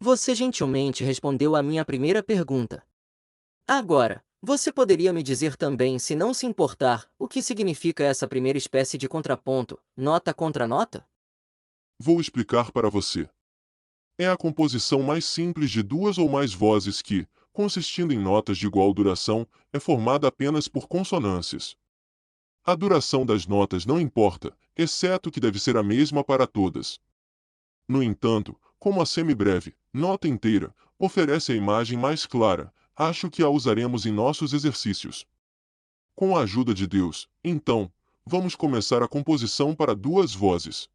Você gentilmente respondeu à minha primeira pergunta. Agora, você poderia me dizer também, se não se importar, o que significa essa primeira espécie de contraponto, nota contra nota? Vou explicar para você. É a composição mais simples de duas ou mais vozes que, consistindo em notas de igual duração, é formada apenas por consonâncias. A duração das notas não importa, exceto que deve ser a mesma para todas. No entanto, como a semibreve, nota inteira, oferece a imagem mais clara, acho que a usaremos em nossos exercícios. Com a ajuda de Deus, então, vamos começar a composição para duas vozes.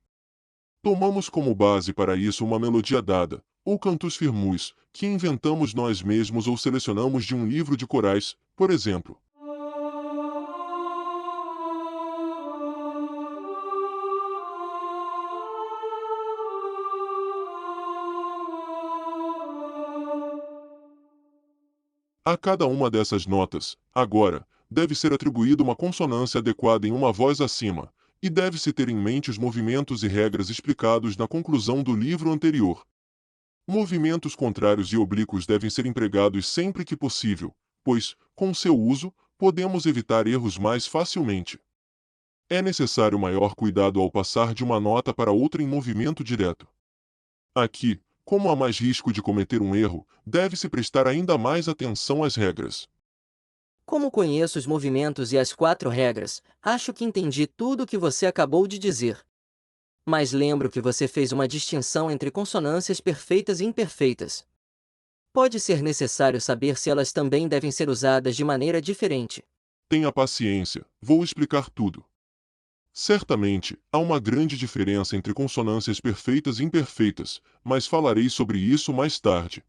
Tomamos como base para isso uma melodia dada, ou cantus firmus, que inventamos nós mesmos ou selecionamos de um livro de corais, por exemplo. A cada uma dessas notas, agora, deve ser atribuída uma consonância adequada em uma voz acima, e deve-se ter em mente os movimentos e regras explicados na conclusão do livro anterior. Movimentos contrários e oblíquos devem ser empregados sempre que possível, pois, com seu uso, podemos evitar erros mais facilmente. É necessário maior cuidado ao passar de uma nota para outra em movimento direto. Aqui, como há mais risco de cometer um erro, deve-se prestar ainda mais atenção às regras. Como conheço os movimentos e as 4 regras, acho que entendi tudo o que você acabou de dizer. Mas lembro que você fez uma distinção entre consonâncias perfeitas e imperfeitas. Pode ser necessário saber se elas também devem ser usadas de maneira diferente. Tenha paciência, vou explicar tudo. Certamente, há uma grande diferença entre consonâncias perfeitas e imperfeitas, mas falarei sobre isso mais tarde.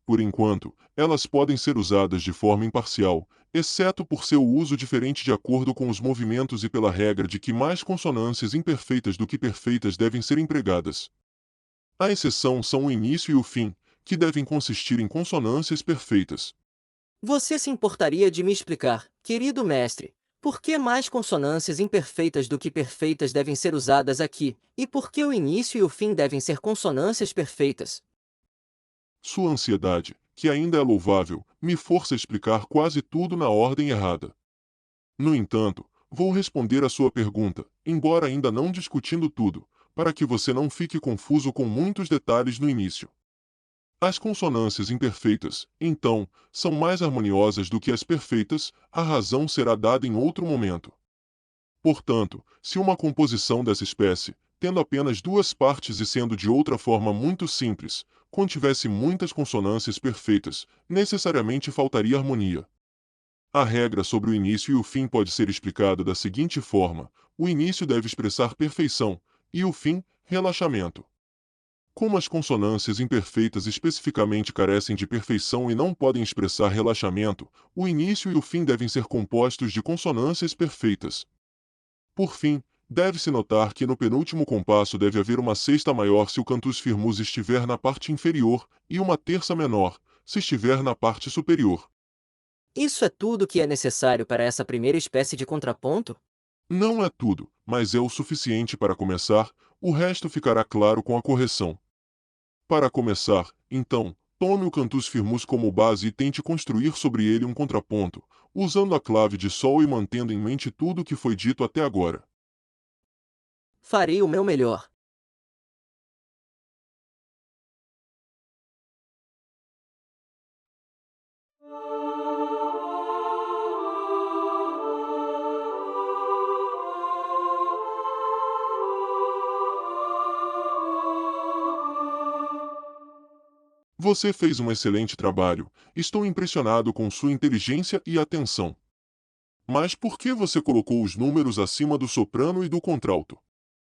Por enquanto, elas podem ser usadas de forma imparcial, exceto por seu uso diferente de acordo com os movimentos e pela regra de que mais consonâncias imperfeitas do que perfeitas devem ser empregadas. A exceção são o início e o fim, que devem consistir em consonâncias perfeitas. Você se importaria de me explicar, querido mestre, por que mais consonâncias imperfeitas do que perfeitas devem ser usadas aqui, e por que o início e o fim devem ser consonâncias perfeitas? Sua ansiedade, que ainda é louvável, me força a explicar quase tudo na ordem errada. No entanto, vou responder à sua pergunta, embora ainda não discutindo tudo, para que você não fique confuso com muitos detalhes no início. As consonâncias imperfeitas, então, são mais harmoniosas do que as perfeitas, a razão será dada em outro momento. Portanto, se uma composição dessa espécie, tendo apenas duas partes e sendo de outra forma muito simples, contivesse muitas consonâncias perfeitas, necessariamente faltaria harmonia. A regra sobre o início e o fim pode ser explicada da seguinte forma: o início deve expressar perfeição, e o fim, relaxamento. Como as consonâncias imperfeitas especificamente carecem de perfeição e não podem expressar relaxamento, o início e o fim devem ser compostos de consonâncias perfeitas. Por fim, deve-se notar que no penúltimo compasso deve haver uma sexta maior se o cantus firmus estiver na parte inferior, e uma terça menor, se estiver na parte superior. Isso é tudo que é necessário para essa primeira espécie de contraponto? Não é tudo, mas é o suficiente para começar, o resto ficará claro com a correção. Para começar, então, tome o cantus firmus como base e tente construir sobre ele um contraponto, usando a clave de sol e mantendo em mente tudo o que foi dito até agora. Farei o meu melhor. Você fez um excelente trabalho, estou impressionado com sua inteligência e atenção. Mas por que você colocou os números acima do soprano e do contralto?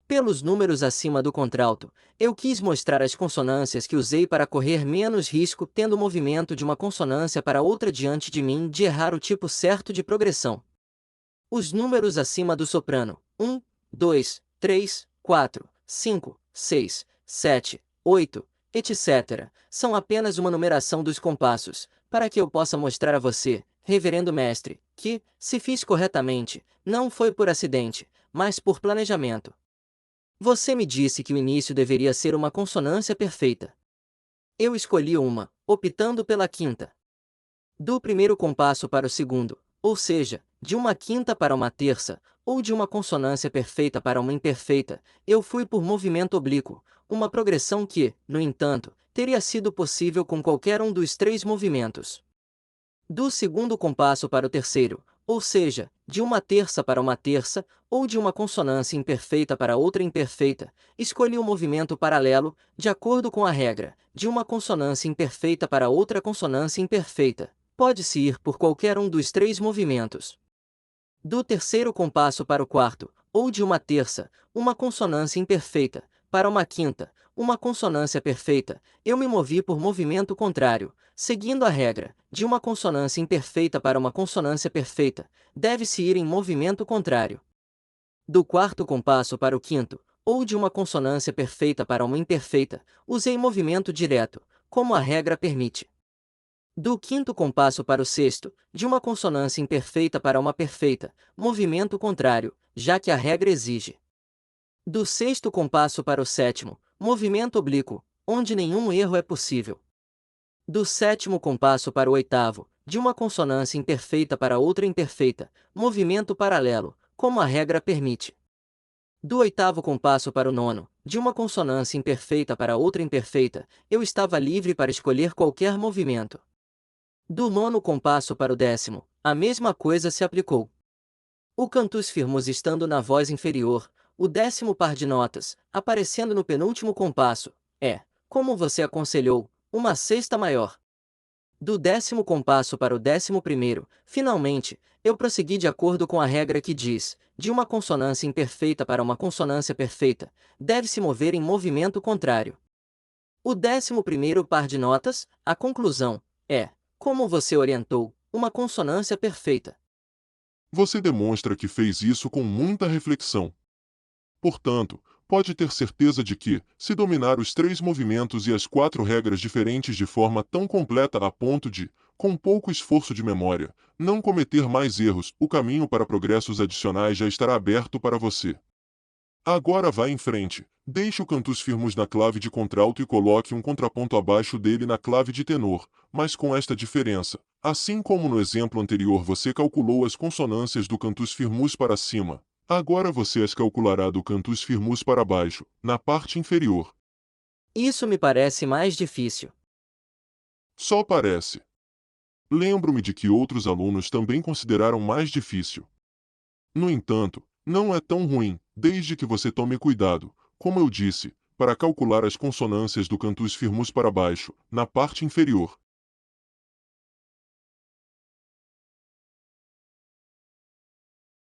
Pelos números acima do contralto, eu quis mostrar as consonâncias que usei para correr menos risco tendo o movimento de uma consonância para outra diante de mim de errar o tipo certo de progressão. Os números acima do soprano, 1, 2, 3, 4, 5, 6, 7, 8, etc., são apenas uma numeração dos compassos, para que eu possa mostrar a você, reverendo mestre, que, se fiz corretamente, não foi por acidente, mas por planejamento. Você me disse que o início deveria ser uma consonância perfeita. Eu escolhi uma, optando pela quinta. Do primeiro compasso para o segundo, ou seja, de uma quinta para uma terça, ou de uma consonância perfeita para uma imperfeita, eu fui por movimento oblíquo, uma progressão que, no entanto, teria sido possível com qualquer um dos três movimentos. Do segundo compasso para o terceiro, ou seja, de uma terça para uma terça, ou de uma consonância imperfeita para outra imperfeita, escolhi o movimento paralelo, de acordo com a regra, de uma consonância imperfeita para outra consonância imperfeita. Pode-se ir por qualquer um dos três movimentos. Do terceiro compasso para o quarto, ou de uma terça, uma consonância imperfeita, para uma quinta, uma consonância perfeita, eu me movi por movimento contrário, seguindo a regra, de uma consonância imperfeita para uma consonância perfeita, deve-se ir em movimento contrário. Do quarto compasso para o quinto, ou de uma consonância perfeita para uma imperfeita, usei movimento direto, como a regra permite. Do quinto compasso para o sexto, de uma consonância imperfeita para uma perfeita, movimento contrário, já que a regra exige. Do sexto compasso para o sétimo, movimento oblíquo, onde nenhum erro é possível. Do sétimo compasso para o oitavo, de uma consonância imperfeita para outra imperfeita, movimento paralelo, como a regra permite. Do oitavo compasso para o nono, de uma consonância imperfeita para outra imperfeita, eu estava livre para escolher qualquer movimento. Do nono compasso para o décimo, a mesma coisa se aplicou. O cantus firmus estando na voz inferior, o décimo par de notas, aparecendo no penúltimo compasso, é, como você aconselhou, uma sexta maior. Do décimo compasso para o décimo primeiro, finalmente, eu prossegui de acordo com a regra que diz, de uma consonância imperfeita para uma consonância perfeita, deve-se mover em movimento contrário. O décimo primeiro par de notas, a conclusão, é, como você orientou, uma consonância perfeita. Você demonstra que fez isso com muita reflexão. Portanto, pode ter certeza de que, se dominar os três movimentos e as quatro regras diferentes de forma tão completa a ponto de, com pouco esforço de memória, não cometer mais erros, o caminho para progressos adicionais já estará aberto para você. Agora vá em frente. Deixe o cantus firmus na clave de contralto e coloque um contraponto abaixo dele na clave de tenor, mas com esta diferença. Assim como no exemplo anterior você calculou as consonâncias do cantus firmus para cima, agora você as calculará do cantus firmus para baixo, na parte inferior. Isso me parece mais difícil. Só parece. Lembro-me de que outros alunos também consideraram mais difícil. No entanto, não é tão ruim, desde que você tome cuidado, como eu disse, para calcular as consonâncias do cantus firmus para baixo, na parte inferior.